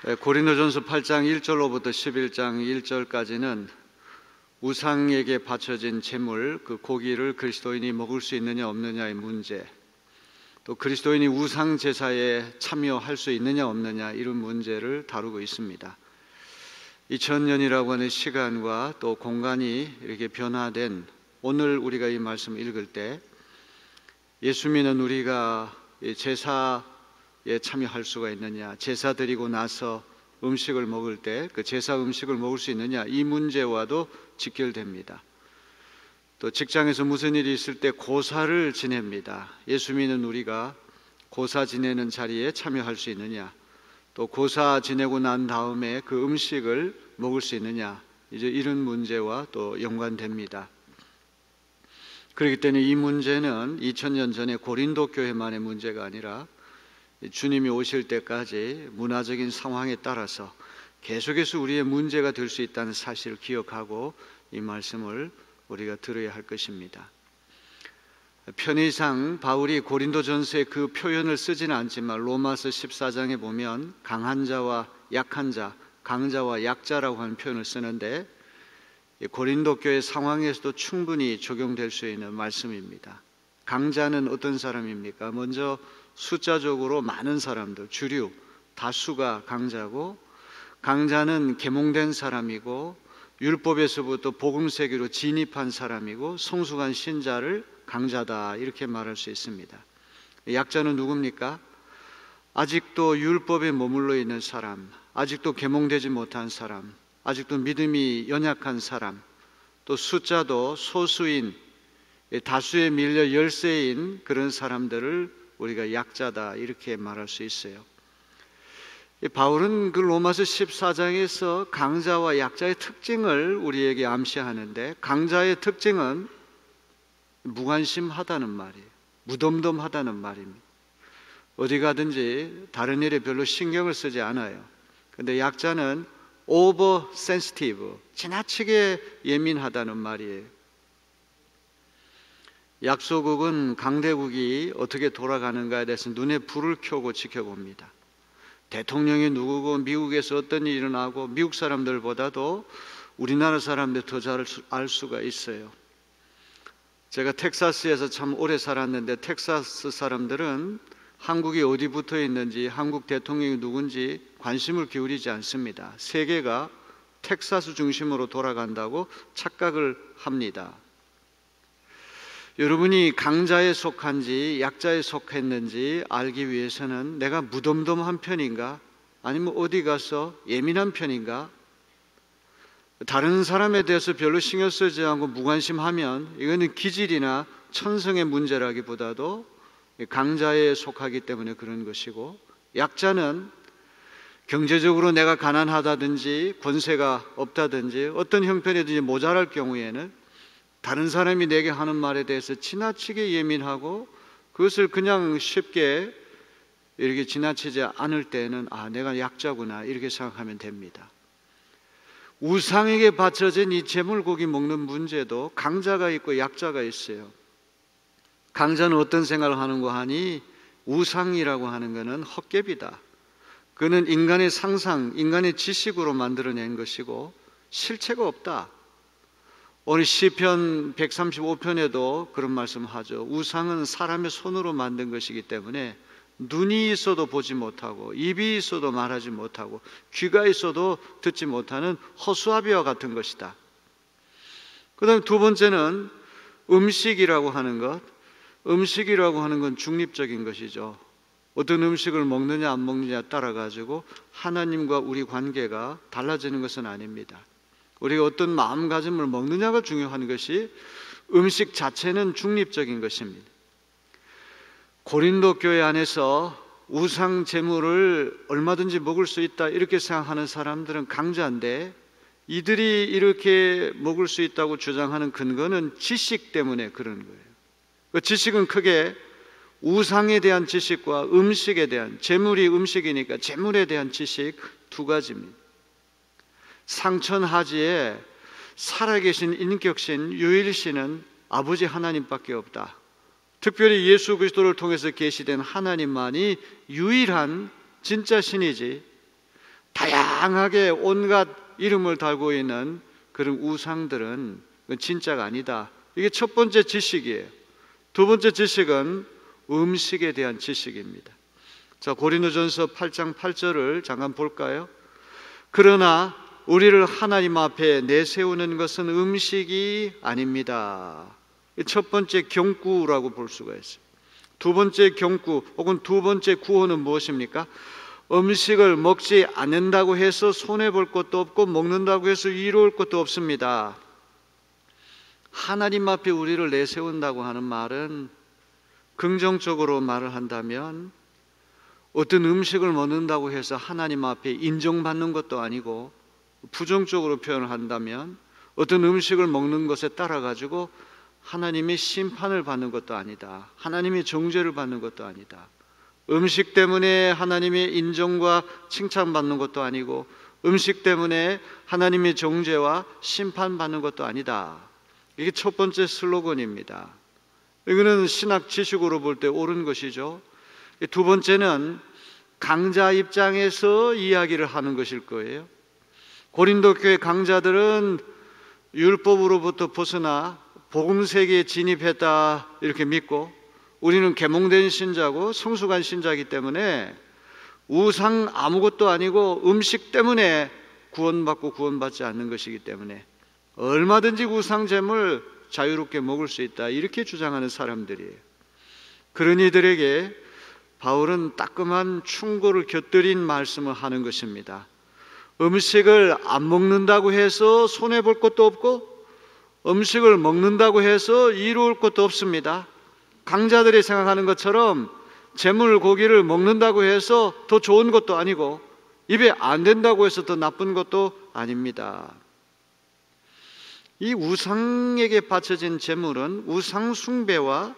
고린도전서 8장 1절로부터 11장 1절까지는 우상에게 바쳐진 제물, 그 고기를 그리스도인이 먹을 수 있느냐 없느냐의 문제, 또 그리스도인이 우상 제사에 참여할 수 있느냐 없느냐 이런 문제를 다루고 있습니다. 2000년이라고 하는 시간과 또 공간이 이렇게 변화된 오늘 우리가 이 말씀을 읽을 때 예수 믿는 우리가 제사에 참여할 수가 있느냐, 제사 드리고 나서 음식을 먹을 때 그 제사 음식을 먹을 수 있느냐, 이 문제와도 직결됩니다. 또 직장에서 무슨 일이 있을 때 고사를 지냅니다. 예수 믿는 우리가 고사 지내는 자리에 참여할 수 있느냐, 또 고사 지내고 난 다음에 그 음식을 먹을 수 있느냐, 이제 이런 문제와 또 연관됩니다. 그렇기 때문에 이 문제는 2000년 전에 고린도 교회만의 문제가 아니라 주님이 오실 때까지 문화적인 상황에 따라서 계속해서 우리의 문제가 될 수 있다는 사실을 기억하고 이 말씀을 우리가 들어야 할 것입니다. 편의상 바울이 고린도전서에 그 표현을 쓰지는 않지만 로마서 14장에 보면 강한 자와 약한 자, 강자와 약자라고 하는 표현을 쓰는데 고린도 교회 상황에서도 충분히 적용될 수 있는 말씀입니다. 강자는 어떤 사람입니까? 먼저 숫자적으로 많은 사람들, 주류, 다수가 강자고, 강자는 계몽된 사람이고 율법에서부터 복음 세계로 진입한 사람이고 성숙한 신자를 강자다, 이렇게 말할 수 있습니다. 약자는 누굽니까? 아직도 율법에 머물러 있는 사람, 아직도 계몽되지 못한 사람, 아직도 믿음이 연약한 사람, 또 숫자도 소수인, 다수에 밀려 열세인 그런 사람들을 우리가 약자다, 이렇게 말할 수 있어요. 바울은 그 로마서 14장에서 강자와 약자의 특징을 우리에게 암시하는데, 강자의 특징은 무관심하다는 말이에요. 무덤덤하다는 말입니다. 어디 가든지 다른 일에 별로 신경을 쓰지 않아요. 그런데 약자는 오버 센시티브, 지나치게 예민하다는 말이에요. 약소국은 강대국이 어떻게 돌아가는가에 대해서 눈에 불을 켜고 지켜봅니다. 대통령이 누구고 미국에서 어떤 일이 일어나고 미국 사람들보다도 우리나라 사람들 더 잘 알 수가 있어요. 제가 텍사스에서 참 오래 살았는데 텍사스 사람들은 한국이 어디 붙어 있는지, 한국 대통령이 누군지 관심을 기울이지 않습니다. 세계가 텍사스 중심으로 돌아간다고 착각을 합니다. 여러분이 강자에 속한지 약자에 속했는지 알기 위해서는 내가 무덤덤한 편인가, 아니면 어디 가서 예민한 편인가, 다른 사람에 대해서 별로 신경 쓰지 않고 무관심하면 이거는 기질이나 천성의 문제라기보다도 강자에 속하기 때문에 그런 것이고, 약자는 경제적으로 내가 가난하다든지 권세가 없다든지 어떤 형편이든지 모자랄 경우에는 다른 사람이 내게 하는 말에 대해서 지나치게 예민하고 그것을 그냥 쉽게 이렇게 지나치지 않을 때는 내가 약자구나, 이렇게 생각하면 됩니다. 우상에게 바쳐진 이 제물고기 먹는 문제도 강자가 있고 약자가 있어요. 강자는 어떤 생각을 하는가 하니 우상이라고 하는 것은 헛개비다. 그는 인간의 상상, 인간의 지식으로 만들어낸 것이고 실체가 없다. 오늘 시편 135편에도 그런 말씀하죠. 우상은 사람의 손으로 만든 것이기 때문에 눈이 있어도 보지 못하고 입이 있어도 말하지 못하고 귀가 있어도 듣지 못하는 허수아비와 같은 것이다. 그 다음에 두 번째는 음식이라고 하는 것. 음식이라고 하는 건 중립적인 것이죠. 어떤 음식을 먹느냐 안 먹느냐에 따라 가지고 하나님과 우리 관계가 달라지는 것은 아닙니다. 우리가 어떤 마음가짐을 먹느냐가 중요한 것이, 음식 자체는 중립적인 것입니다. 고린도 교회 안에서 우상 제물을 얼마든지 먹을 수 있다 이렇게 생각하는 사람들은 강자인데, 이들이 이렇게 먹을 수 있다고 주장하는 근거는 지식 때문에 그런 거예요. 그 지식은 크게 우상에 대한 지식과 음식에 대한, 제물이 음식이니까 제물에 대한 지식 두 가지입니다. 상천하지에 살아계신 인격신 유일신은 아버지 하나님밖에 없다. 특별히 예수 그리스도를 통해서 계시된 하나님만이 유일한 진짜 신이지, 다양하게 온갖 이름을 달고 있는 그런 우상들은 진짜가 아니다. 이게 첫 번째 지식이에요. 두 번째 지식은 음식에 대한 지식입니다. 자, 고린도전서 8장 8절을 잠깐 볼까요? 그러나 우리를 하나님 앞에 내세우는 것은 음식이 아닙니다. 첫 번째 경구라고 볼 수가 있어요. 두 번째 경구 혹은 두 번째 구호는 무엇입니까? 음식을 먹지 않는다고 해서 손해볼 것도 없고 먹는다고 해서 이로울 것도 없습니다. 하나님 앞에 우리를 내세운다고 하는 말은 긍정적으로 말을 한다면 어떤 음식을 먹는다고 해서 하나님 앞에 인정받는 것도 아니고, 부정적으로 표현을 한다면 어떤 음식을 먹는 것에 따라 가지고 하나님의 심판을 받는 것도 아니다. 하나님의 정죄를 받는 것도 아니다. 음식 때문에 하나님의 인정과 칭찬받는 것도 아니고, 음식 때문에 하나님의 정죄와 심판받는 것도 아니다. 이게 첫 번째 슬로건입니다. 이거는 신학 지식으로 볼 때 옳은 것이죠. 두 번째는 강자 입장에서 이야기를 하는 것일 거예요. 고린도 교회 강자들은 율법으로부터 벗어나 복음 세계에 진입했다 이렇게 믿고, 우리는 계몽된 신자고 성숙한 신자이기 때문에 우상 아무것도 아니고 음식 때문에 구원받고 구원받지 않는 것이기 때문에 얼마든지 우상 잼을 자유롭게 먹을 수 있다 이렇게 주장하는 사람들이에요. 그런 이들에게 바울은 따끔한 충고를 곁들인 말씀을 하는 것입니다. 음식을 안 먹는다고 해서 손해볼 것도 없고, 음식을 먹는다고 해서 이로울 것도 없습니다. 강자들이 생각하는 것처럼 재물 고기를 먹는다고 해서 더 좋은 것도 아니고, 입에 안 된다고 해서 더 나쁜 것도 아닙니다. 이 우상에게 바쳐진 재물은 우상 숭배와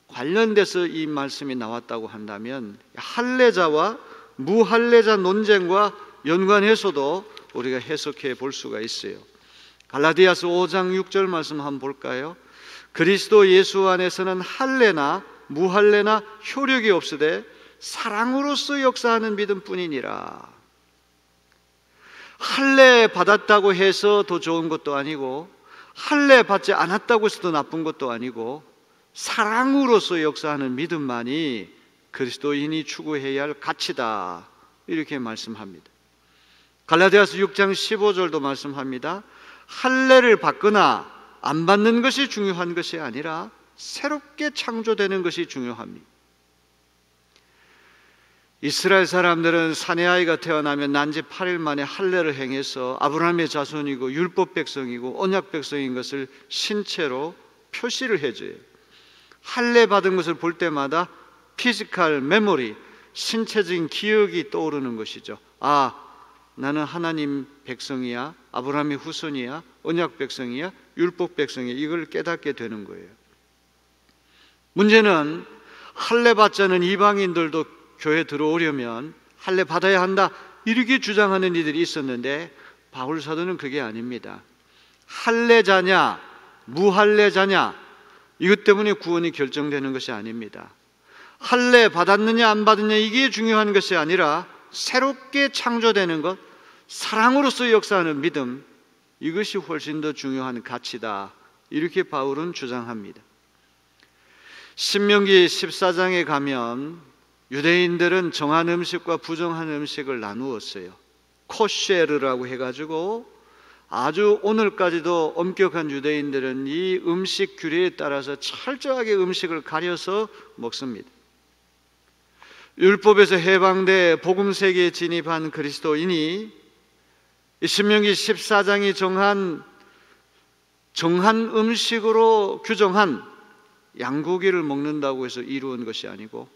관련돼서 이 말씀이 나왔다고 한다면 할례자와 무할례자 논쟁과 연관해서도 우리가 해석해 볼 수가 있어요. 갈라디아서 5장 6절 말씀 한번 볼까요? 그리스도 예수 안에서는 할례나 무할례나 효력이 없으되 사랑으로서 역사하는 믿음뿐이니라. 할례 받았다고 해서 더 좋은 것도 아니고, 할례 받지 않았다고 해서 더 나쁜 것도 아니고, 사랑으로서 역사하는 믿음만이 그리스도인이 추구해야 할 가치다 이렇게 말씀합니다. 갈라디아서 6장 15절도 말씀합니다. 할례를 받거나 안 받는 것이 중요한 것이 아니라 새롭게 창조되는 것이 중요합니다. 이스라엘 사람들은 사내 아이가 태어나면 난지 8일 만에 할례를 행해서 아브라함의 자손이고 율법 백성이고 언약 백성인 것을 신체로 표시를 해줘요. 할례 받은 것을 볼 때마다 피지컬 메모리, 신체적인 기억이 떠오르는 것이죠. 아, 나는 하나님 백성이야, 아브라함의 후손이야, 언약 백성이야, 율법 백성이야, 이걸 깨닫게 되는 거예요. 문제는 할례 받지 않은 이방인들도 교회에 들어오려면 할례 받아야 한다 이렇게 주장하는 이들이 있었는데, 바울 사도는 그게 아닙니다. 할례자냐 무할례자냐 이것 때문에 구원이 결정되는 것이 아닙니다. 할례 받았느냐 안 받았느냐 이게 중요한 것이 아니라 새롭게 창조되는 것, 사랑으로서 역사하는 믿음, 이것이 훨씬 더 중요한 가치다 이렇게 바울은 주장합니다. 신명기 14장에 가면 유대인들은 정한 음식과 부정한 음식을 나누었어요. 코쉐르라고 해가지고 아주 오늘까지도 엄격한 유대인들은 이 음식 규례에 따라서 철저하게 음식을 가려서 먹습니다. 율법에서 해방돼 복음 세계에 진입한 그리스도인이 신명기 14장이 정한 음식으로 규정한 양고기를 먹는다고 해서 이루어진 것이 아니고,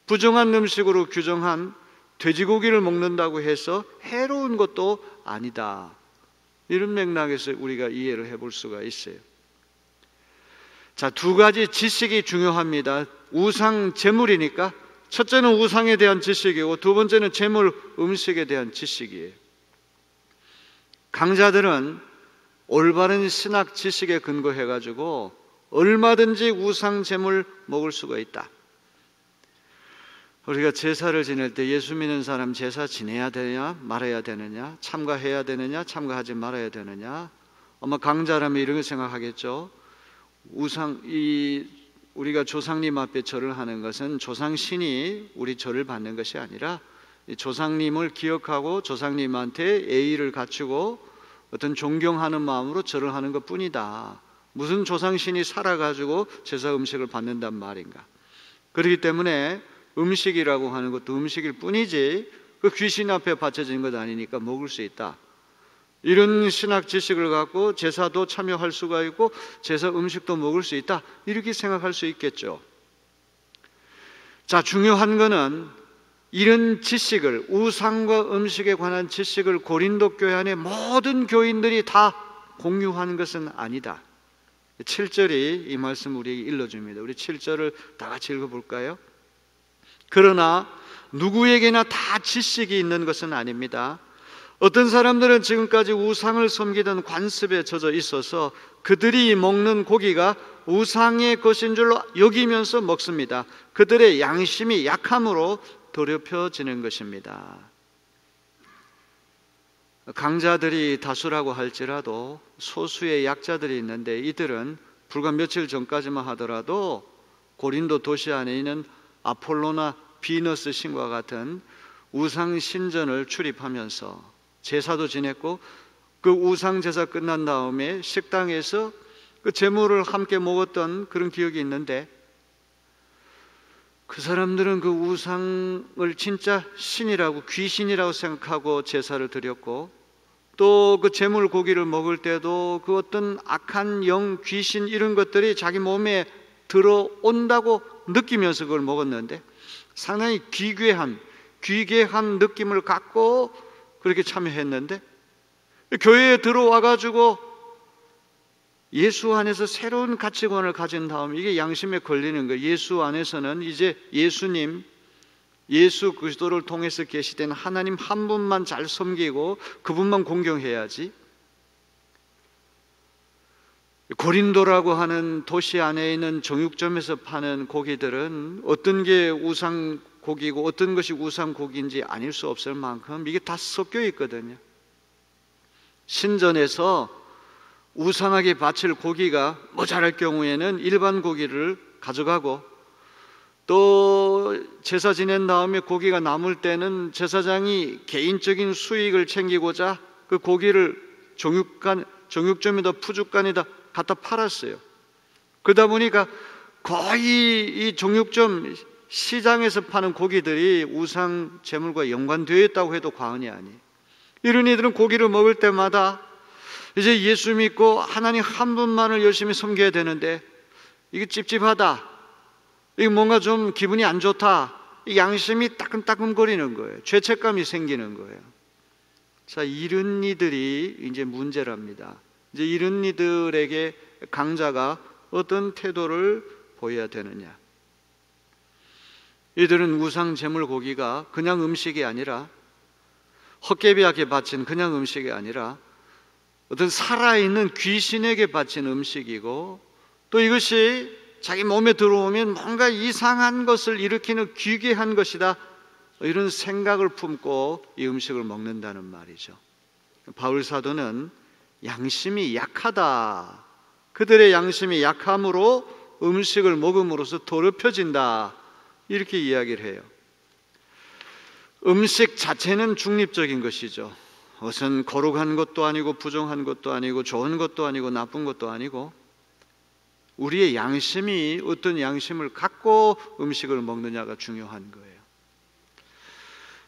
부정한 음식으로 규정한 돼지고기를 먹는다고 해서 해로운 것도 아니다. 이런 맥락에서 우리가 이해를 해볼 수가 있어요. 자, 두 가지 지식이 중요합니다. 우상 제물이니까 첫째는 우상에 대한 지식이고 두 번째는 제물 음식에 대한 지식이에요. 강자들은 올바른 신학 지식에 근거해가지고 얼마든지 우상 제물 먹을 수가 있다. 우리가 제사를 지낼 때 예수 믿는 사람 제사 지내야 되냐 말아야 되느냐, 참가해야 되느냐 참가하지 말아야 되느냐, 아마 강자라면 이런 거 생각하겠죠. 우리가 조상님 앞에 절을 하는 것은 조상신이 우리 절을 받는 것이 아니라 조상님을 기억하고 조상님한테 예의를 갖추고 어떤 존경하는 마음으로 절을 하는 것 뿐이다. 무슨 조상신이 살아가지고 제사 음식을 받는단 말인가. 그렇기 때문에 음식이라고 하는 것도 음식일 뿐이지 그 귀신 앞에 바쳐진 것 아니니까 먹을 수 있다. 이런 신학 지식을 갖고 제사도 참여할 수가 있고 제사 음식도 먹을 수 있다, 이렇게 생각할 수 있겠죠. 자, 중요한 거는 이런 지식을, 우상과 음식에 관한 지식을 고린도 교회 안에 모든 교인들이 다 공유하는 것은 아니다. 7절이 이 말씀 우리에게 일러줍니다. 우리 7절을 다 같이 읽어볼까요? 그러나 누구에게나 다 지식이 있는 것은 아닙니다. 어떤 사람들은 지금까지 우상을 섬기던 관습에 젖어 있어서 그들이 먹는 고기가 우상의 것인 줄로 여기면서 먹습니다. 그들의 양심이 약함으로 더럽혀지는 것입니다. 강자들이 다수라고 할지라도 소수의 약자들이 있는데, 이들은 불과 며칠 전까지만 하더라도 고린도 도시 안에 있는 아폴로나 비너스 신과 같은 우상 신전을 출입하면서 제사도 지냈고, 그 우상 제사 끝난 다음에 식당에서 그 제물을 함께 먹었던 그런 기억이 있는데, 그 사람들은 그 우상을 진짜 신이라고, 귀신이라고 생각하고 제사를 드렸고, 또 그 제물 고기를 먹을 때도 그 어떤 악한 영, 귀신 이런 것들이 자기 몸에 들어온다고 느끼면서 그걸 먹었는데, 상당히 기괴한 느낌을 갖고 그렇게 참여했는데, 교회에 들어와 가지고 예수 안에서 새로운 가치관을 가진 다음 이게 양심에 걸리는 거예요. 예수 안에서는 이제 예수 그리스도를 통해서 계시된 하나님 한 분만 잘 섬기고 그분만 공경해야지. 고린도라고 하는 도시 안에 있는 정육점에서 파는 고기들은 어떤 게 우상 고기고 어떤 것이 우상 고기인지 아닐 수 없을 만큼 이게 다 섞여 있거든요. 신전에서 우상하게 바칠 고기가 모자랄 경우에는 일반 고기를 가져가고, 또 제사 지낸 다음에 고기가 남을 때는 제사장이 개인적인 수익을 챙기고자 그 고기를 정육점에다 푸주간에다 갖다 팔았어요. 그러다 보니까 거의 이 정육점 시장에서 파는 고기들이 우상 제물과 연관되어 있다고 해도 과언이 아니에요. 이런 이들은 고기를 먹을 때마다 이제 예수 믿고 하나님 한 분만을 열심히 섬겨야 되는데 이게 찝찝하다, 이게 뭔가 좀 기분이 안 좋다, 양심이 따끔따끔거리는 거예요. 죄책감이 생기는 거예요. 자, 이런 이들이 이제 문제랍니다. 이제 이런 이들에게 강자가 어떤 태도를 보여야 되느냐. 이들은 우상 제물 고기가 그냥 음식이 아니라, 헛개비하게 바친 그냥 음식이 아니라 어떤 살아있는 귀신에게 바친 음식이고, 또 이것이 자기 몸에 들어오면 뭔가 이상한 것을 일으키는 기괴한 것이다, 이런 생각을 품고 이 음식을 먹는다는 말이죠. 바울 사도는 양심이 약하다, 그들의 양심이 약함으로 음식을 먹음으로써 더럽혀진다, 이렇게 이야기를 해요. 음식 자체는 중립적인 것이죠. 우선 거룩한 것도 아니고 부정한 것도 아니고 좋은 것도 아니고 나쁜 것도 아니고, 우리의 양심이 어떤 양심을 갖고 음식을 먹느냐가 중요한 거예요.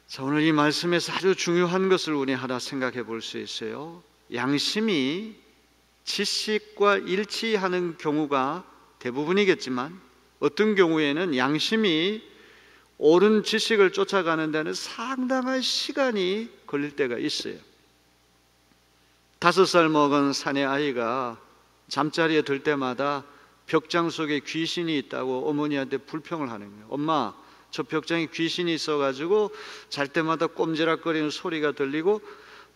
자, 오늘 이 말씀에서 아주 중요한 것을 우리 하나 생각해 볼 수 있어요. 양심이 지식과 일치하는 경우가 대부분이겠지만, 어떤 경우에는 양심이 옳은 지식을 쫓아가는 데는 상당한 시간이 걸릴 때가 있어요. 5살 먹은 사내 아이가 잠자리에 들 때마다 벽장 속에 귀신이 있다고 어머니한테 불평을 하는 거예요. 엄마, 저 벽장에 귀신이 있어가지고 잘 때마다 꼼지락거리는 소리가 들리고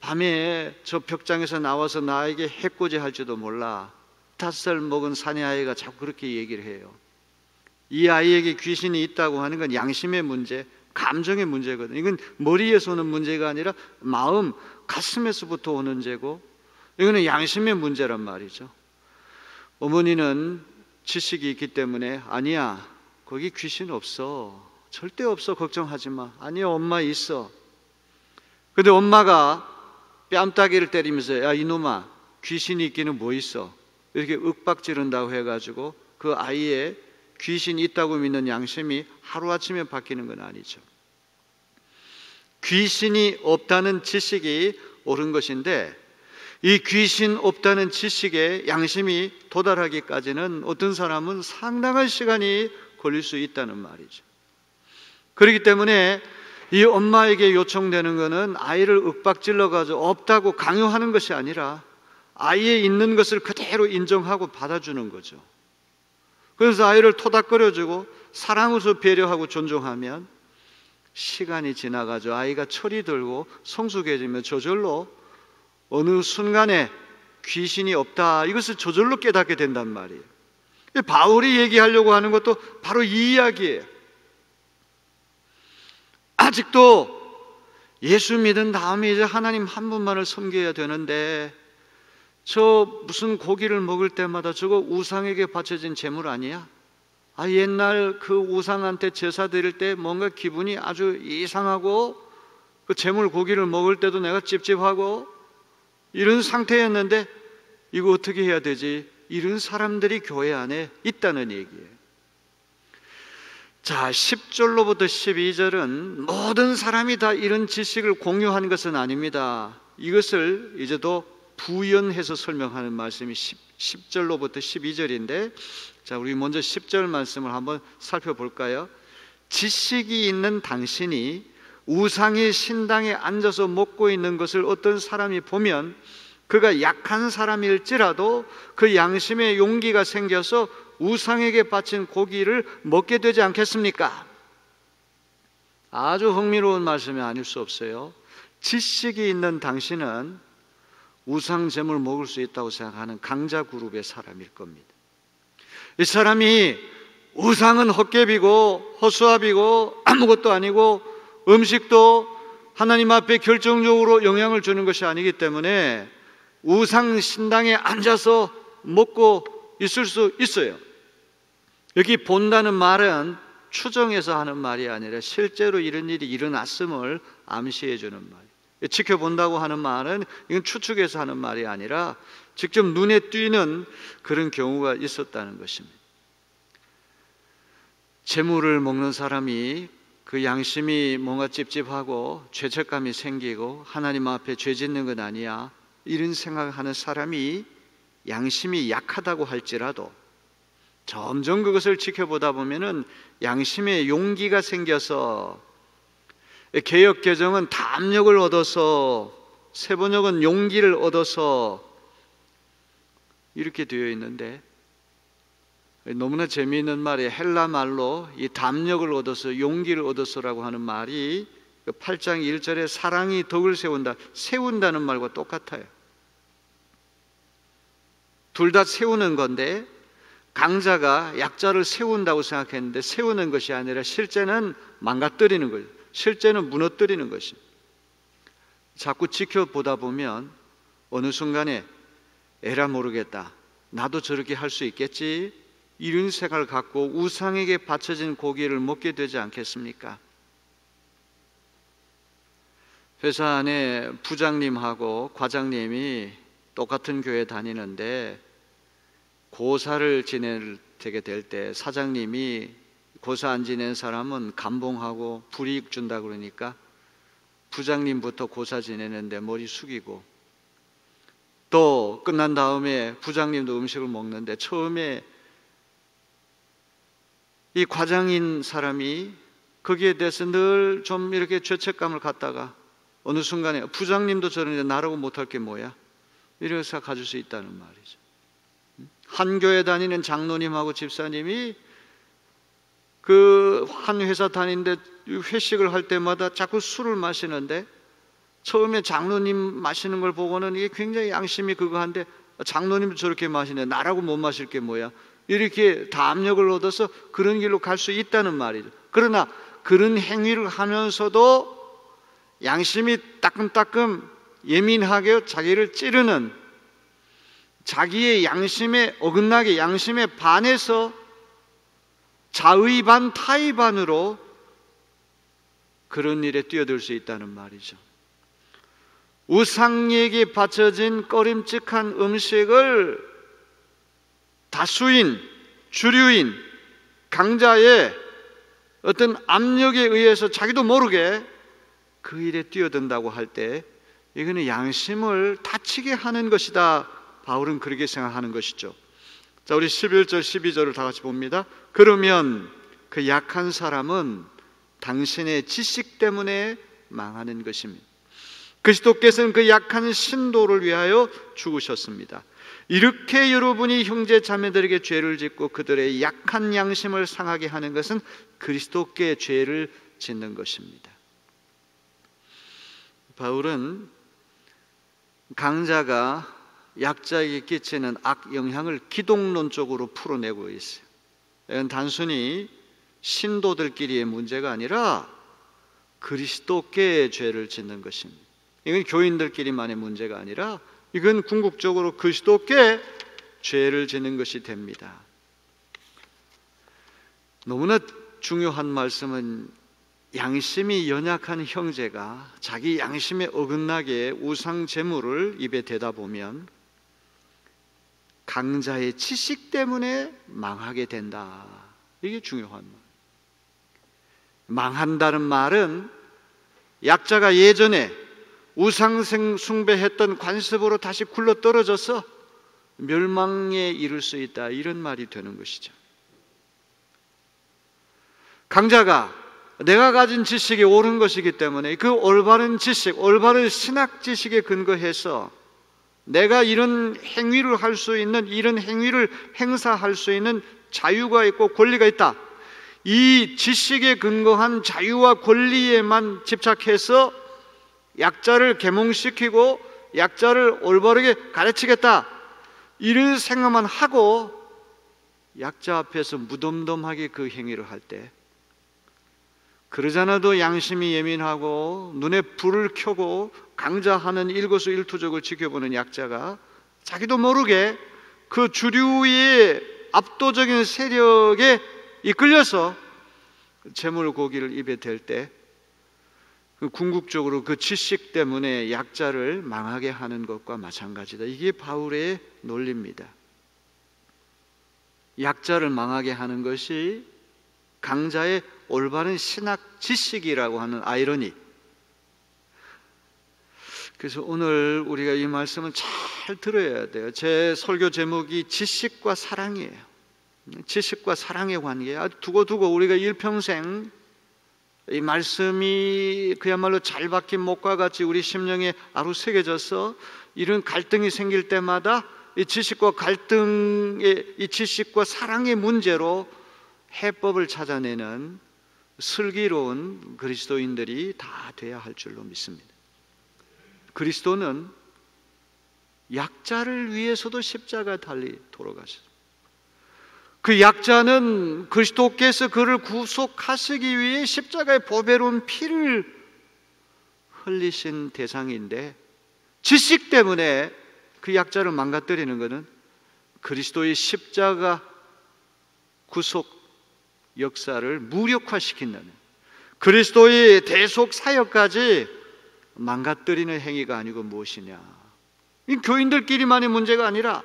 밤에 저 벽장에서 나와서 나에게 해코지 할지도 몰라. 5살 먹은 사내 아이가 자꾸 그렇게 얘기를 해요. 이 아이에게 귀신이 있다고 하는 건 양심의 문제, 감정의 문제거든요. 이건 머리에서 오는 문제가 아니라 마음, 가슴에서부터 오는 문제고, 이거는 양심의 문제란 말이죠. 어머니는 지식이 있기 때문에 아니야, 거기 귀신 없어, 절대 없어, 걱정하지 마, 아니야, 엄마 있어. 근데 엄마가 뺨따기를 때리면서 야 이놈아, 귀신이 있기는 뭐 있어, 이렇게 윽박지른다고 해가지고 그 아이의 귀신이 있다고 믿는 양심이 하루아침에 바뀌는 건 아니죠. 귀신이 없다는 지식이 옳은 것인데, 이 귀신 없다는 지식에 양심이 도달하기까지는 어떤 사람은 상당한 시간이 걸릴 수 있다는 말이죠. 그렇기 때문에 이 엄마에게 요청되는 것은 아이를 윽박질러 가지고 없다고 강요하는 것이 아니라 아이의 있는 것을 그대로 인정하고 받아주는 거죠. 그래서 아이를 토닥거려주고 사랑으로 배려하고 존중하면 시간이 지나가죠. 아이가 철이 들고 성숙해지면 저절로 어느 순간에 귀신이 없다, 이것을 저절로 깨닫게 된단 말이에요. 바울이 얘기하려고 하는 것도 바로 이 이야기예요. 아직도 예수 믿은 다음에 이제 하나님 한 분만을 섬겨야 되는데, 저 무슨 고기를 먹을 때마다 저거 우상에게 바쳐진 제물 아니야? 아, 옛날 그 우상한테 제사 드릴 때 뭔가 기분이 아주 이상하고, 그 제물 고기를 먹을 때도 내가 찝찝하고 이런 상태였는데 이거 어떻게 해야 되지? 이런 사람들이 교회 안에 있다는 얘기예요. 자, 10절로부터 12절은 모든 사람이 다 이런 지식을 공유한 것은 아닙니다. 이것을 이제도 부연해서 설명하는 말씀이 10절로부터 12절인데, 자, 우리 먼저 10절 말씀을 한번 살펴볼까요? 지식이 있는 당신이 우상의 신당에 앉아서 먹고 있는 것을 어떤 사람이 보면 그가 약한 사람일지라도 그 양심의 용기가 생겨서 우상에게 바친 고기를 먹게 되지 않겠습니까? 아주 흥미로운 말씀이 아닐 수 없어요. 지식이 있는 당신은 우상 제물 먹을 수 있다고 생각하는 강자 그룹의 사람일 겁니다. 이 사람이 우상은 헛개비고 허수아비고 아무것도 아니고 음식도 하나님 앞에 결정적으로 영향을 주는 것이 아니기 때문에 우상 신당에 앉아서 먹고 있을 수 있어요. 여기 본다는 말은 추정해서 하는 말이 아니라 실제로 이런 일이 일어났음을 암시해 주는 말이에요. 지켜본다고 하는 말은 이건 추측해서 하는 말이 아니라 직접 눈에 띄는 그런 경우가 있었다는 것입니다. 재물을 먹는 사람이 그 양심이 뭔가 찝찝하고 죄책감이 생기고 하나님 앞에 죄 짓는 건 아니야, 이런 생각하는 사람이 양심이 약하다고 할지라도 점점 그것을 지켜보다 보면은 양심의 용기가 생겨서, 개역개정은 담력을 얻어서, 세번역은 용기를 얻어서 이렇게 되어 있는데, 너무나 재미있는 말이 헬라 말로 이 담력을 얻어서 용기를 얻어서라고 하는 말이 8장 1절에 사랑이 덕을 세운다, 세운다는 말과 똑같아요. 둘 다 세우는 건데, 강자가 약자를 세운다고 생각했는데 세우는 것이 아니라 실제는 망가뜨리는 거예요. 실제는 무너뜨리는 것입니다. 자꾸 지켜보다 보면 어느 순간에 에라 모르겠다, 나도 저렇게 할 수 있겠지, 이런 생각을 갖고 우상에게 바쳐진 고기를 먹게 되지 않겠습니까? 회사 안에 부장님하고 과장님이 똑같은 교회 다니는데 고사를 지내게 될 때 사장님이 고사 안 지낸 사람은 감봉하고 불이익 준다 그러니까 부장님부터 고사 지내는데 머리 숙이고, 또 끝난 다음에 부장님도 음식을 먹는데 처음에 이 과장인 사람이 거기에 대해서 늘 좀 이렇게 죄책감을 갖다가 어느 순간에 부장님도 저러는데 나라고 못할 게 뭐야, 이런 생각 가질 수 있다는 말이죠. 한 교회 다니는 장로님하고 집사님이 그 한 회사 다니는데 회식을 할 때마다 자꾸 술을 마시는데, 처음에 장로님 마시는 걸 보고는 이게 굉장히 양심이 그거 한데 장로님도 저렇게 마시네, 나라고 못 마실 게 뭐야, 이렇게 다 압력을 얻어서 그런 길로 갈 수 있다는 말이죠. 그러나 그런 행위를 하면서도 양심이 따끔따끔 예민하게 자기를 찌르는, 자기의 양심에 어긋나게 양심에 반해서 자의 반 타의 반으로 그런 일에 뛰어들 수 있다는 말이죠. 우상에게 바쳐진 꺼림칙한 음식을 다수인, 주류인, 강자의 어떤 압력에 의해서 자기도 모르게 그 일에 뛰어든다고 할 때 이거는 양심을 다치게 하는 것이다. 바울은 그렇게 생각하는 것이죠. 자, 우리 11절 12절을 다 같이 봅니다. 그러면 그 약한 사람은 당신의 지식 때문에 망하는 것입니다. 그리스도께서는 그 약한 신도를 위하여 죽으셨습니다. 이렇게 여러분이 형제 자매들에게 죄를 짓고 그들의 약한 양심을 상하게 하는 것은 그리스도께 죄를 짓는 것입니다. 바울은 강자가 약자에게 끼치는 악 영향을 기독론적으로 풀어내고 있어요. 이건 단순히 신도들끼리의 문제가 아니라 그리스도께 죄를 짓는 것입니다. 이건 교인들끼리만의 문제가 아니라 이건 궁극적으로 그리스도께 죄를 짓는 것이 됩니다. 너무나 중요한 말씀은 양심이 연약한 형제가 자기 양심에 어긋나게 우상 제물을 입에 대다 보면 강자의 지식 때문에 망하게 된다. 이게 중요한 말. 망한다는 말은 약자가 예전에 우상 숭배했던 관습으로 다시 굴러떨어져서 멸망에 이를 수 있다, 이런 말이 되는 것이죠. 강자가 내가 가진 지식이 옳은 것이기 때문에 그 올바른 지식, 올바른 신학 지식에 근거해서 내가 이런 행위를 할 수 있는, 이런 행위를 행사할 수 있는 자유가 있고 권리가 있다. 이 지식에 근거한 자유와 권리에만 집착해서 약자를 계몽시키고 약자를 올바르게 가르치겠다, 이런 생각만 하고 약자 앞에서 무덤덤하게 그 행위를 할 때, 그러잖아도 양심이 예민하고 눈에 불을 켜고 강자하는 일거수일투족을 지켜보는 약자가 자기도 모르게 그 주류의 압도적인 세력에 이끌려서 재물 고기를 입에 댈 때 궁극적으로 그 지식 때문에 약자를 망하게 하는 것과 마찬가지다. 이게 바울의 논리입니다. 약자를 망하게 하는 것이 강자의 올바른 신학 지식이라고 하는 아이러니. 그래서 오늘 우리가 이 말씀을 잘 들어야 돼요. 제 설교 제목이 지식과 사랑이에요. 지식과 사랑의 관계. 두고두고 우리가 일평생 이 말씀이 그야말로 잘 박힌 목과 같이 우리 심령에 아루새겨져서 이런 갈등이 생길 때마다 이 지식과 갈등의, 이 지식과 사랑의 문제로 해법을 찾아내는 슬기로운 그리스도인들이 다 돼야 할 줄로 믿습니다. 그리스도는 약자를 위해서도 십자가 달리 돌아가셨습니다. 그 약자는 그리스도께서 그를 구속하시기 위해 십자가의 보배로운 피를 흘리신 대상인데, 지식 때문에 그 약자를 망가뜨리는 것은 그리스도의 십자가 구속 역사를 무력화시킨다는, 그리스도의 대속 사역까지 망가뜨리는 행위가 아니고 무엇이냐. 이 교인들끼리만의 문제가 아니라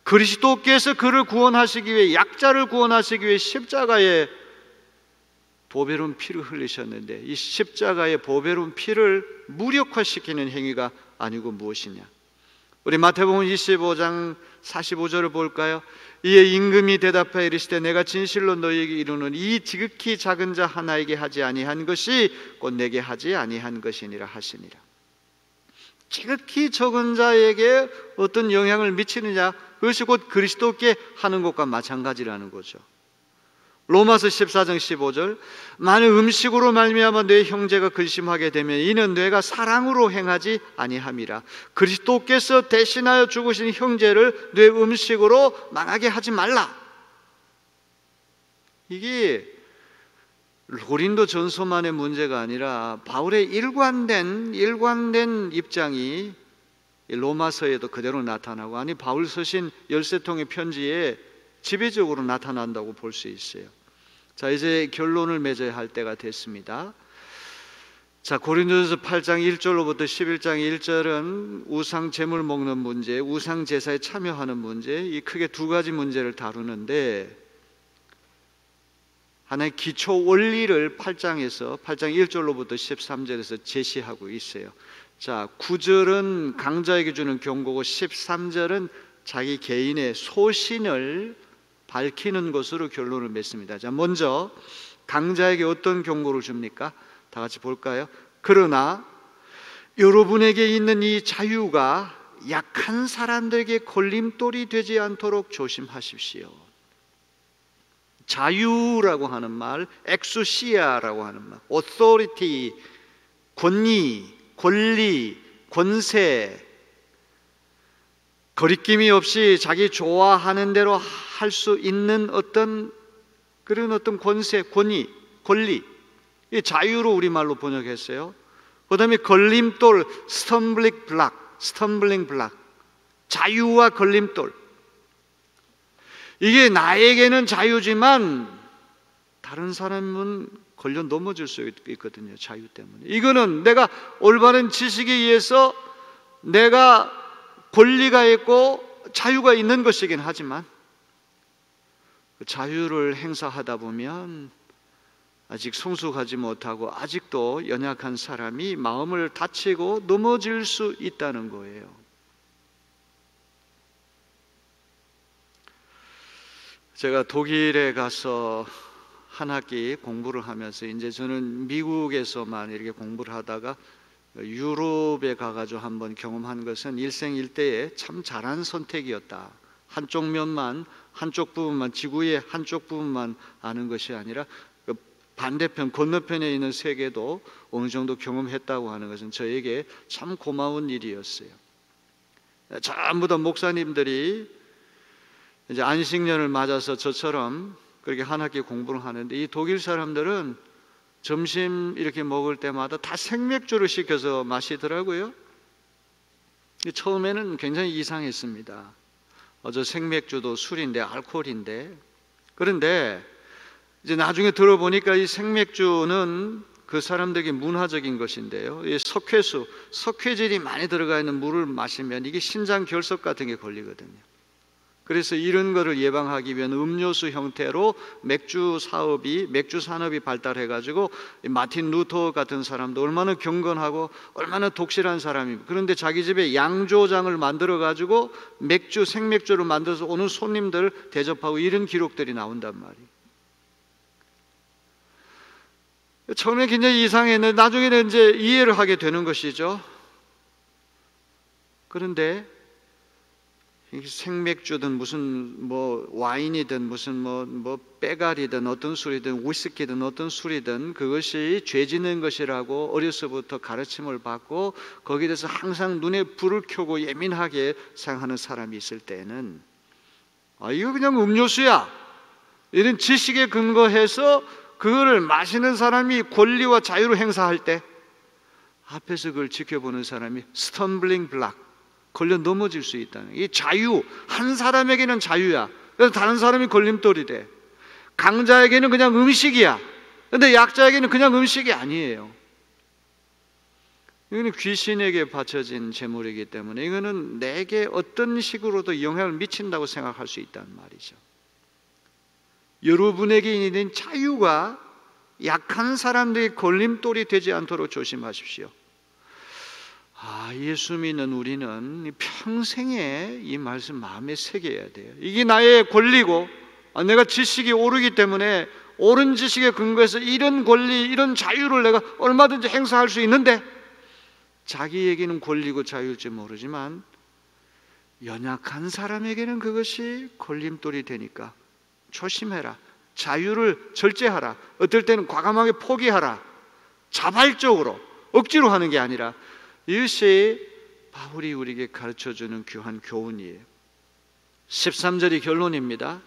그리스도께서 그를 구원하시기 위해, 약자를 구원하시기 위해 십자가에 보배로운 피를 흘리셨는데 이 십자가의 보배로운 피를 무력화시키는 행위가 아니고 무엇이냐. 우리 마태복음 25장 45절을 볼까요? 이에 임금이 대답하여 이르시되 내가 진실로 너희에게 이르노니 이 지극히 작은 자 하나에게 하지 아니한 것이 곧 내게 하지 아니한 것이니라 하시니라. 지극히 적은 자에게 어떤 영향을 미치느냐, 그것이 곧 그리스도께 하는 것과 마찬가지라는 거죠. 로마서 14장 15절, 만일 음식으로 말미암아 내 형제가 근심하게 되면 이는 뇌가 사랑으로 행하지 아니함이라. 그리스도께서 대신하여 죽으신 형제를 뇌 음식으로 망하게 하지 말라. 이게 고린도 전서만의 문제가 아니라 바울의 일관된 입장이 로마서에도 그대로 나타나고, 아니 바울 서신 13통의 편지에 지배적으로 나타난다고 볼 수 있어요. 자, 이제 결론을 맺어야 할 때가 됐습니다. 자, 고린도전서 8장 1절로부터 11장 1절은 우상 제물 먹는 문제, 우상 제사에 참여하는 문제, 이 크게 두 가지 문제를 다루는데, 하나의 기초 원리를 8장 1절로부터 13절에서 제시하고 있어요. 자, 9절은 강자에게 주는 경고고 13절은 자기 개인의 소신을 밝히는 것으로 결론을 맺습니다. 자, 먼저 강자에게 어떤 경고를 줍니까? 다 같이 볼까요? 그러나 여러분에게 있는 이 자유가 약한 사람들에게 걸림돌이 되지 않도록 조심하십시오. 자유라고 하는 말, 엑수시아라고 하는 말, authority, 권위, 권리, 권세, 거리낌이 없이 자기 좋아하는 대로 할 수 있는 그런 어떤 권세, 권위, 권리, 이 자유로 우리말로 번역했어요. 그 다음에 걸림돌, 스텀블링 블락, 자유와 걸림돌. 이게 나에게는 자유지만 다른 사람은 걸려 넘어질 수 있거든요. 자유 때문에. 이거는 내가 올바른 지식에 의해서 내가 권리가 있고 자유가 있는 것이긴 하지만 그 자유를 행사하다 보면 아직 성숙하지 못하고 아직도 연약한 사람이 마음을 다치고 넘어질 수 있다는 거예요. 제가 독일에 가서 한 학기 공부를 하면서, 이제 저는 미국에서만 이렇게 공부를 하다가 유럽에 가가지고 한번 경험한 것은 일생일대에 참 잘한 선택이었다. 한쪽 면만, 한쪽 부분만, 지구의 한쪽 부분만 아는 것이 아니라 그 반대편, 건너편에 있는 세계도 어느 정도 경험했다고 하는 것은 저에게 참 고마운 일이었어요. 전부 다 목사님들이 이제 안식년을 맞아서 저처럼 그렇게 한 학기 공부를 하는데, 이 독일 사람들은 점심 이렇게 먹을 때마다 다 생맥주를 시켜서 마시더라고요. 처음에는 굉장히 이상했습니다. 저 생맥주도 술인데, 알코올인데. 그런데 이제 나중에 들어보니까 이 생맥주는 그 사람들에게 문화적인 것인데요, 이 석회질이 많이 들어가 있는 물을 마시면 이게 신장 결석 같은 게 걸리거든요. 그래서 이런 거를 예방하기 위한 음료수 형태로 맥주 산업이 발달해가지고 마틴 루터 같은 사람도 얼마나 경건하고 얼마나 독실한 사람입니다. 그런데 자기 집에 양조장을 만들어가지고 생맥주를 만들어서 오는 손님들 대접하고, 이런 기록들이 나온단 말이에요. 처음에 굉장히 이상했는데 나중에는 이제 이해를 하게 되는 것이죠. 그런데 생맥주든 무슨 와인이든 무슨 빼가리든 어떤 술이든 위스키든 어떤 술이든 그것이 죄 짓는 것이라고 어려서부터 가르침을 받고 거기에 대해서 항상 눈에 불을 켜고 예민하게 생각하는 사람이 있을 때는 이거 그냥 음료수야, 이런 지식에 근거해서 그거를 마시는 사람이 권리와 자유를 행사할 때 앞에서 그걸 지켜보는 사람이 스텀블링 블락, 걸려 넘어질 수 있다는, 이 자유, 한 사람에게는 자유야. 그래서 다른 사람이 걸림돌이 돼. 강자에게는 그냥 음식이야. 그런데 약자에게는 그냥 음식이 아니에요. 이거는 귀신에게 바쳐진 제물이기 때문에 이거는 내게 어떤 식으로도 영향을 미친다고 생각할 수 있다는 말이죠. 여러분에게 있는 자유가 약한 사람들의 걸림돌이 되지 않도록 조심하십시오. 예수 믿는 우리는 평생에 이 말씀 마음에 새겨야 돼요. 이게 나의 권리고, 내가 지식이 오르기 때문에 옳은 지식에 근거해서 이런 권리, 이런 자유를 내가 얼마든지 행사할 수 있는데, 자기에게는 권리고 자유일지 모르지만 연약한 사람에게는 그것이 걸림돌이 되니까 조심해라. 자유를 절제하라. 어떨 때는 과감하게 포기하라. 자발적으로 억지로 하는 게 아니라 이것이 바울이 우리에게 가르쳐주는 귀한 교훈이에요. 13절이 결론입니다.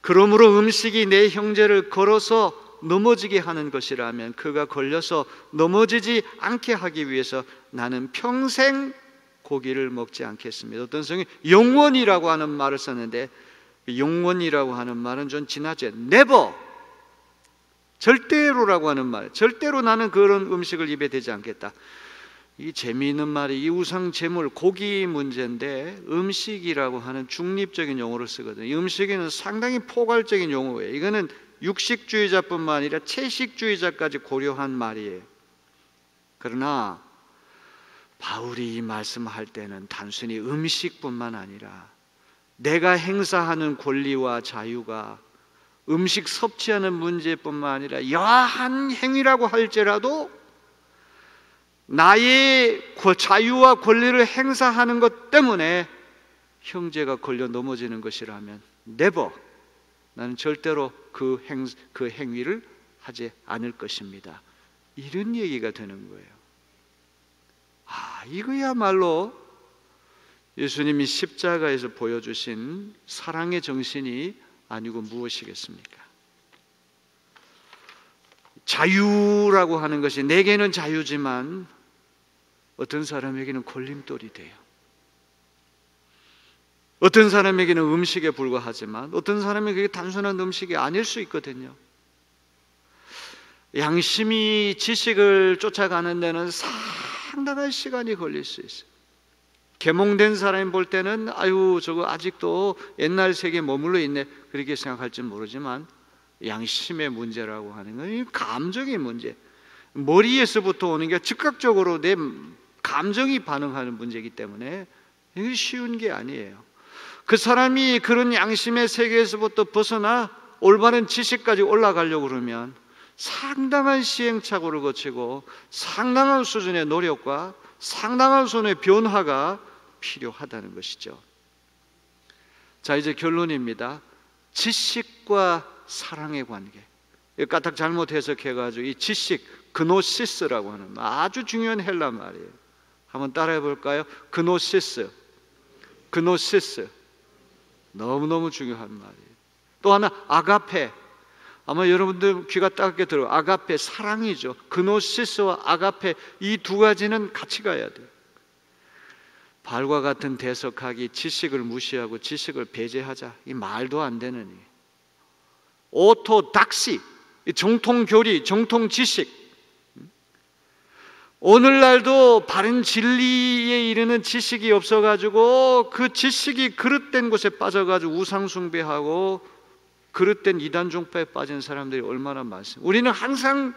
그러므로 음식이 내 형제를 걸어서 넘어지게 하는 것이라면 그가 걸려서 넘어지지 않게 하기 위해서 나는 평생 고기를 먹지 않겠습니다. 어떤 성이 영원이라고 하는 말을 썼는데 영원이라고 하는 말은 좀 지나쳐 never, 절대로라고 하는 말, 절대로 나는 그런 음식을 입에 대지 않겠다. 이 재미있는 말이 이 우상 제물 고기 문제인데 음식이라고 하는 중립적인 용어를 쓰거든요. 이 음식에는 상당히 포괄적인 용어예요. 이거는 육식주의자뿐만 아니라 채식주의자까지 고려한 말이에요. 그러나 바울이 이 말씀할 때는 단순히 음식뿐만 아니라 내가 행사하는 권리와 자유가 음식 섭취하는 문제뿐만 아니라 여하한 행위라고 할지라도 나의 자유와 권리를 행사하는 것 때문에 형제가 걸려 넘어지는 것이라면 never, 나는 절대로 그 행위를 하지 않을 것입니다. 이런 얘기가 되는 거예요. 이거야말로 예수님이 십자가에서 보여주신 사랑의 정신이 아니고 무엇이겠습니까? 자유라고 하는 것이 내게는 자유지만 어떤 사람에게는 걸림돌이 돼요. 어떤 사람에게는 음식에 불과하지만 어떤 사람에게 그게 단순한 음식이 아닐 수 있거든요. 양심이 지식을 쫓아가는 데는 상당한 시간이 걸릴 수 있어요. 계몽된 사람이 볼 때는 아유 저거 아직도 옛날 세계에 머물러 있네 그렇게 생각할지 모르지만 양심의 문제라고 하는 건 감정의 문제, 머리에서부터 오는 게 즉각적으로 내 감정이 반응하는 문제이기 때문에 이게 쉬운 게 아니에요. 그 사람이 그런 양심의 세계에서부터 벗어나 올바른 지식까지 올라가려고 그러면 상당한 시행착오를 거치고 상당한 수준의 노력과 상당한 수준의 변화가 필요하다는 것이죠. 자, 이제 결론입니다. 지식과 사랑의 관계. 까딱 잘못 해석해가지고 이 지식, 그노시스라고 하는 아주 중요한 헬라 말이에요. 한번 따라해 볼까요? 그노시스. 너무너무 중요한 말이에요. 또 하나 아가페. 아마 여러분들 귀가 따갑게 들어요. 아가페, 사랑이죠. 그노시스와 아가페, 이 두 가지는 같이 가야 돼요. 발과 같은 대석학이 지식을 무시하고 지식을 배제하자, 이 말도 안 되는 오토닥시, 정통교리, 정통지식. 오늘날도 바른 진리에 이르는 지식이 없어가지고 그 지식이 그릇된 곳에 빠져가지고 우상숭배하고 그릇된 이단 종파에 빠진 사람들이 얼마나 많습니까? 우리는 항상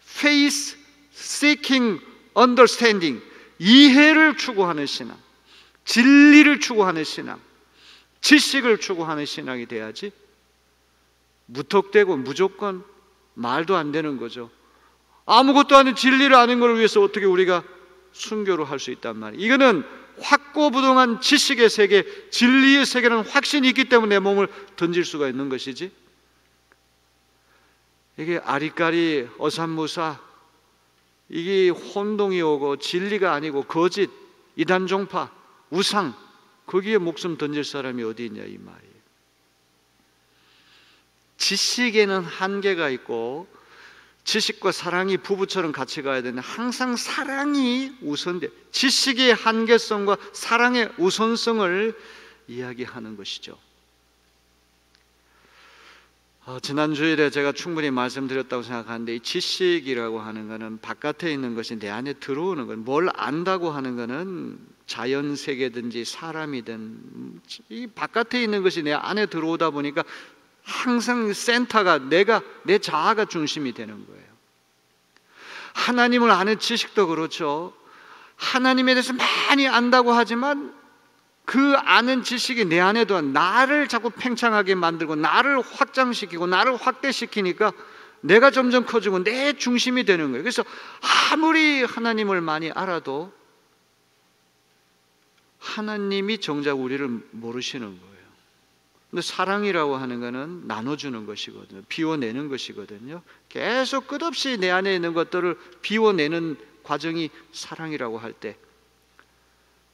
faith seeking understanding, 이해를 추구하는 신앙, 진리를 추구하는 신앙, 지식을 추구하는 신앙이 돼야지 무턱대고 무조건 말도 안 되는 거죠. 아무것도 아닌 진리를 아는 걸 위해서 어떻게 우리가 순교를 할 수 있단 말이에요. 이거는 확고부동한 지식의 세계, 진리의 세계는 확신이 있기 때문에 내 몸을 던질 수가 있는 것이지, 이게 아리까리 어산무사, 이게 혼동이 오고 진리가 아니고 거짓, 이단종파, 우상, 거기에 목숨 던질 사람이 어디 있냐 이 말이에요. 지식에는 한계가 있고 지식과 사랑이 부부처럼 같이 가야 되는데 항상 사랑이 우선돼, 지식의 한계성과 사랑의 우선성을 이야기하는 것이죠. 지난 주일에 제가 충분히 말씀드렸다고 생각하는데, 이 지식이라고 하는 것은 바깥에 있는 것이 내 안에 들어오는 것, 뭘 안다고 하는 것은 자연세계든지 사람이든 이 바깥에 있는 것이 내 안에 들어오다 보니까 항상 센터가 내 자아가 중심이 되는 거예요. 하나님을 아는 지식도 그렇죠. 하나님에 대해서 많이 안다고 하지만 그 아는 지식이 내 안에도 나를 자꾸 팽창하게 만들고 나를 확장시키고 나를 확대시키니까 내가 점점 커지고 내 중심이 되는 거예요. 그래서 아무리 하나님을 많이 알아도 하나님이 정작 우리를 모르시는 거예요. 근데 사랑이라고 하는 것은 나눠주는 것이거든요. 비워내는 것이거든요. 계속 끝없이 내 안에 있는 것들을 비워내는 과정이 사랑이라고 할 때,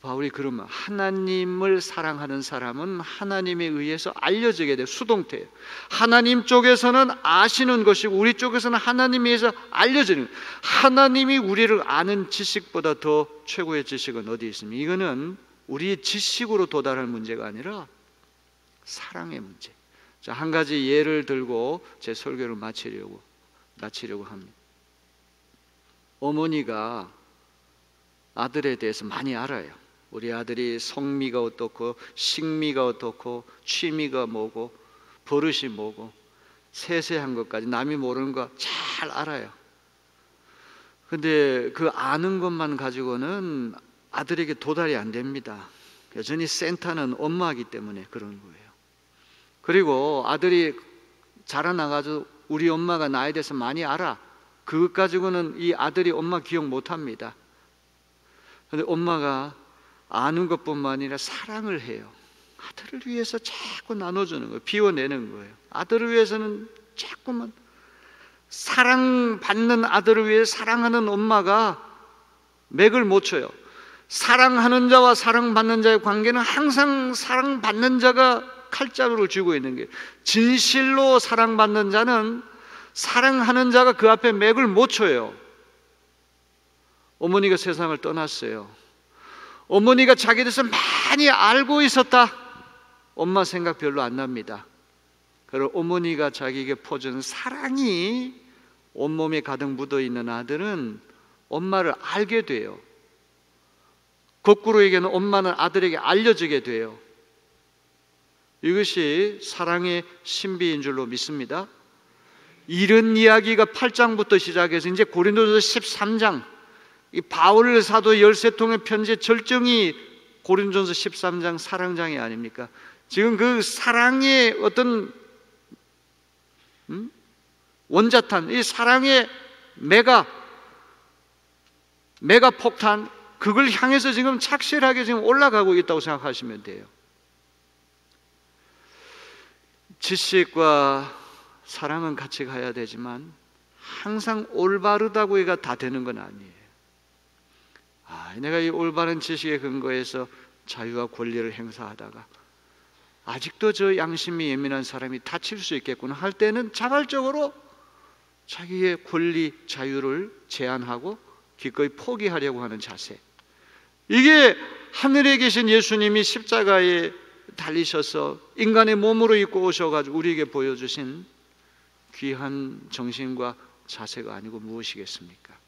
바울이 그러면 하나님을 사랑하는 사람은 하나님에 의해서 알려지게 돼요. 수동태예요. 하나님 쪽에서는 아시는 것이고 우리 쪽에서는 하나님에 의해서 알려지는 거예요. 하나님이 우리를 아는 지식보다 더 최고의 지식은 어디 있습니까? 이거는 우리의 지식으로 도달할 문제가 아니라 사랑의 문제. 자, 한 가지 예를 들고 제 설교를 마치려고 합니다. 어머니가 아들에 대해서 많이 알아요. 우리 아들이 성미가 어떻고 식미가 어떻고 취미가 뭐고 버릇이 뭐고 세세한 것까지 남이 모르는 거 잘 알아요. 근데 그 아는 것만 가지고는 아들에게 도달이 안 됩니다. 여전히 센터는 엄마이기 때문에 그런 거예요. 그리고 아들이 자라나가지고 우리 엄마가 나에 대해서 많이 알아. 그것 가지고는 이 아들이 엄마 기억 못합니다. 근데 엄마가 아는 것뿐만 아니라 사랑을 해요. 아들을 위해서 자꾸 나눠주는 거예요. 비워내는 거예요. 아들을 위해서는 자꾸만 사랑받는 아들을 위해 사랑하는 엄마가 맥을 못 쳐요. 사랑하는 자와 사랑받는 자의 관계는 항상 사랑받는 자가 칼자루를 쥐고 있는 게, 진실로 사랑받는 자는 사랑하는 자가 그 앞에 맥을 못 쳐요. 어머니가 세상을 떠났어요. 어머니가 자기에 대해서 많이 알고 있었다. 엄마 생각 별로 안 납니다. 그리고 어머니가 자기에게 퍼주는 사랑이 온몸에 가득 묻어있는 아들은 엄마를 알게 돼요. 거꾸로 얘기하면 엄마는 아들에게 알려지게 돼요. 이것이 사랑의 신비인 줄로 믿습니다. 이런 이야기가 8장부터 시작해서 이제 고린도전서 13장, 이 바울 사도 13통의 편지의 절정이 고린도전서 13장 사랑장이 아닙니까? 지금 그 사랑의 어떤 원자탄, 이 사랑의 메가 폭탄, 그걸 향해서 지금 착실하게 지금 올라가고 있다고 생각하시면 돼요. 지식과 사랑은 같이 가야 되지만 항상 올바르다고 해가 다 되는 건 아니에요. 내가 이 올바른 지식에 근거해서 자유와 권리를 행사하다가 아직도 저 양심이 예민한 사람이 다칠 수 있겠구나 할 때는 자발적으로 자기의 권리, 자유를 제한하고 기꺼이 포기하려고 하는 자세, 이게 하늘에 계신 예수님이 십자가에 달리셔서 인간의 몸으로 입고 오셔가지고 우리에게 보여주신 귀한 정신과 자세가 아니고 무엇이겠습니까?